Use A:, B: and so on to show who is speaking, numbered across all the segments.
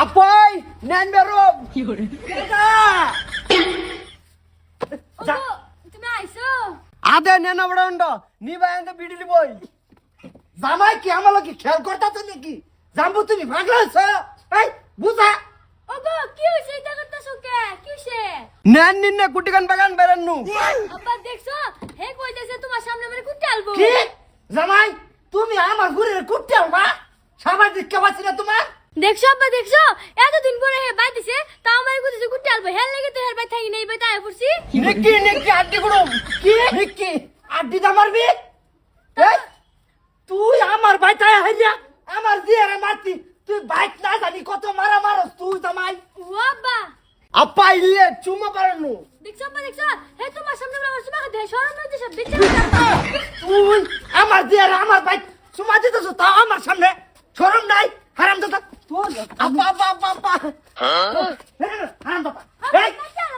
A: আপাই নেন বেরো
B: কি করে
C: ওগো তুমি আইছো
A: আদে নেন বড়ন্ড নিবাই আনতে বিড়িলি বই জামাই কি আমার কি খেয়াল করতাছ নাকি জানবো তুমি পাগলা আছো এই বুঝা
C: ওগো কি হইছে এটা করতেছো কে কি হইছে
A: নেন নিন্নে কুটিকান বাগান বেরান্নু
C: আব্বা দেখছো হে কইতেছে তোমার সামনে মানে কুটে আলবো
A: কি জামাই তুমি আমার ঘুরে কুটতে আলবা সামাজিক কে বাঁচি না তোমার
C: দেখছো আব্বা দেখছো এতদিন পরে হে বাই দিছে তা আমার কইতেছে কুটে আলবো হেল লাগে তো হেল বাই থাকি নেই বাই তাই পড়ছি
A: নিকি নিকি আড্ডি গুড়ুম কি নিকি আড্ডি দা মারবি এই তুই আমার বাইটায় হাইয়া আমার দিয়ারে মারতি তুই বাইক না জানি কত মারা মারস তুই জামাই
C: ও আব্বা
A: আপা ইলে চুমা পারনু
C: দেখছো আব্বা দেখছো হে তোমার সামনে আমার সুমাকে দে শরম হইছে সব দেখছো
A: তুই আমার দিয়ারে আমার বাইক চুমা দিতেছ তা আমার সামনে শরম নাই হারাম দাদা তুই আপা আপা আপা আপা হারাম দাদা এই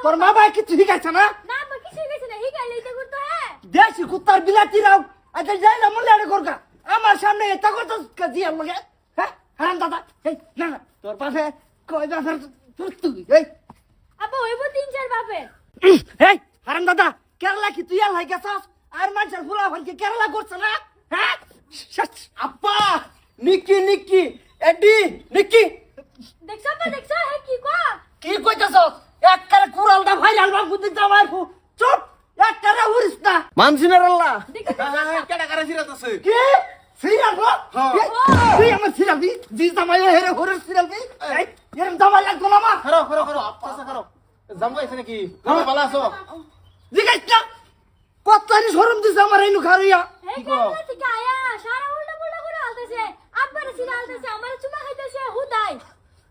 A: তোর মা ভাই কিছু শিখাইছে না
C: না আব্বা কিছু গেছে না হি গাইলে এটা করতে হ্যাঁ
A: দেশি কুত্তার বিলাতি রাও আচ্ছা যাই না মনে আরে করকা আমার সামনে এটা করতে কাজি আর লগে হ্যাঁ হারাম দাদা এই না না তোর পাশে কয় বাসার তুই এই
C: আব্বা হইব তিন চার বাপে
A: এই হারাম দাদা কেরালা কি তুই আল্লাহ গেছস আর মানুষের ফুলা হলকে কেরালা করছ না হ্যাঁ আপা নিকি নিকি এডি নিকি
C: দেখছো আব্বা দেখছো হে কি কো
A: কি কইতাছস একবারে কুড়ালটা ভাইরাল বাপ বুদ্ধি জামাই চুপ একবারে উড়িস না মানছিনার আল্লাহ
D: কেডা করে সিরাতাছে
A: কি সিরাল গো তুই আমার সিরাল দি জি জামাই হেরে হরে সিরাল দি এই এরম জামাই লাগতো না মা
D: খারো খারো খারো আচ্ছা খারো জামু আইছে নাকি তুমি ভালো আছো
A: জিগাইছ না কত্তানি শরম দিছ আমার এইনু খারিয়া
C: হে
D: কি কও?
C: কেন থেকে আয়া সারা উল্টা পুল্টা করে আলতেছে আব্বারে সিরা আলতেছে আমার চুমা খাইতেছে হুদাই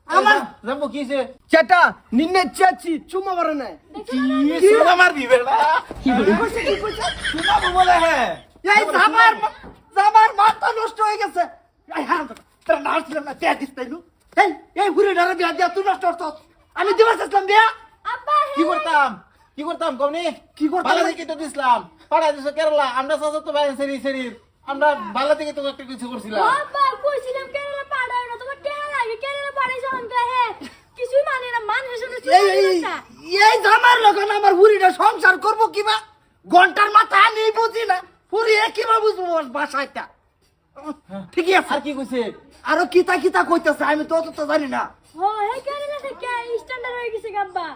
A: আমার
D: জামু কি হইছে
A: চেটা নিন্নে চাচি চুমা মারে নাই
C: দেখছো না
D: কি সুমা মারবি বেটা
A: কি কইছে কি কইছে
D: সুমা বলে হ্যাঁ
A: এই জামার মাথা নষ্ট হয়ে গেছে এই হারাম দাদা তোর নাচ ছিল না তে দিস তাইলু এই ঘুরে ডারে বিয়া দিয়া তুই নষ্ট করছস আমি দিবার চাইছিলাম বিয়া
C: আব্বা হে
D: কি করতাম কমনি
A: কি করতাম?
D: ভালো থেকে তো দিছিলাম পাড়া দিছো কেরালা আমরা সাথে তো ভাই সেরি সেরি আমরা ভালো থেকে তো একটা কিছু করছিলাম
C: আব্বা কইছিলাম কেরালা পাড়ায় না তোমার টেহা লাগে কেরালা পাড়ায় যখন হে কিছুই মানে না মানুষের সামনে
A: এই এই এই জামার লগন আমার বুড়িটা সংসার করব কিবা ঘন্টার মাথা আমি বুঝি না পুরি কিবা বুঝবো বাসায়টা ঠিকই আছে
D: আর কি কইছে
A: আরো কিতা কিতা কইতেছে আমি তো অত জানি না
C: ও হে কেরালা থেকে স্ট্যান্ডার্ড হয়ে গেছে আব্বা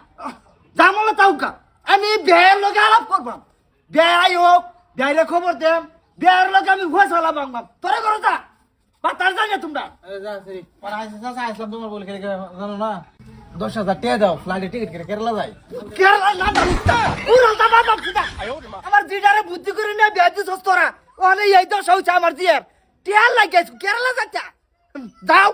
A: জামলে তাউকা আমি বেয়ের লগে আলাপ করবাম বেয়াই হোক বেয়াইলে খবর দেম বেয়ার লগে আমি ফয়সালা মাংবাম তোরা করো যা বা তার জানি তোমরা
D: যা সেরি পাড়া আইছে চাচা আসলাম তোমার বলে খেলে জানো না 10,000 টাকা দাও ফ্লাইটে টিকিট করে কেরালা যাই
A: কেরালা না জানিস পুরো দাবা দাম কিটা আমার জিডারে বুদ্ধি করে নিয়ে বেয়া দিছস তোরা ওখানে এই দশ হচ্ছে আমার জিয়ার টিয়ার লাগিয়েছ কেরালা যাচ্ছা যাও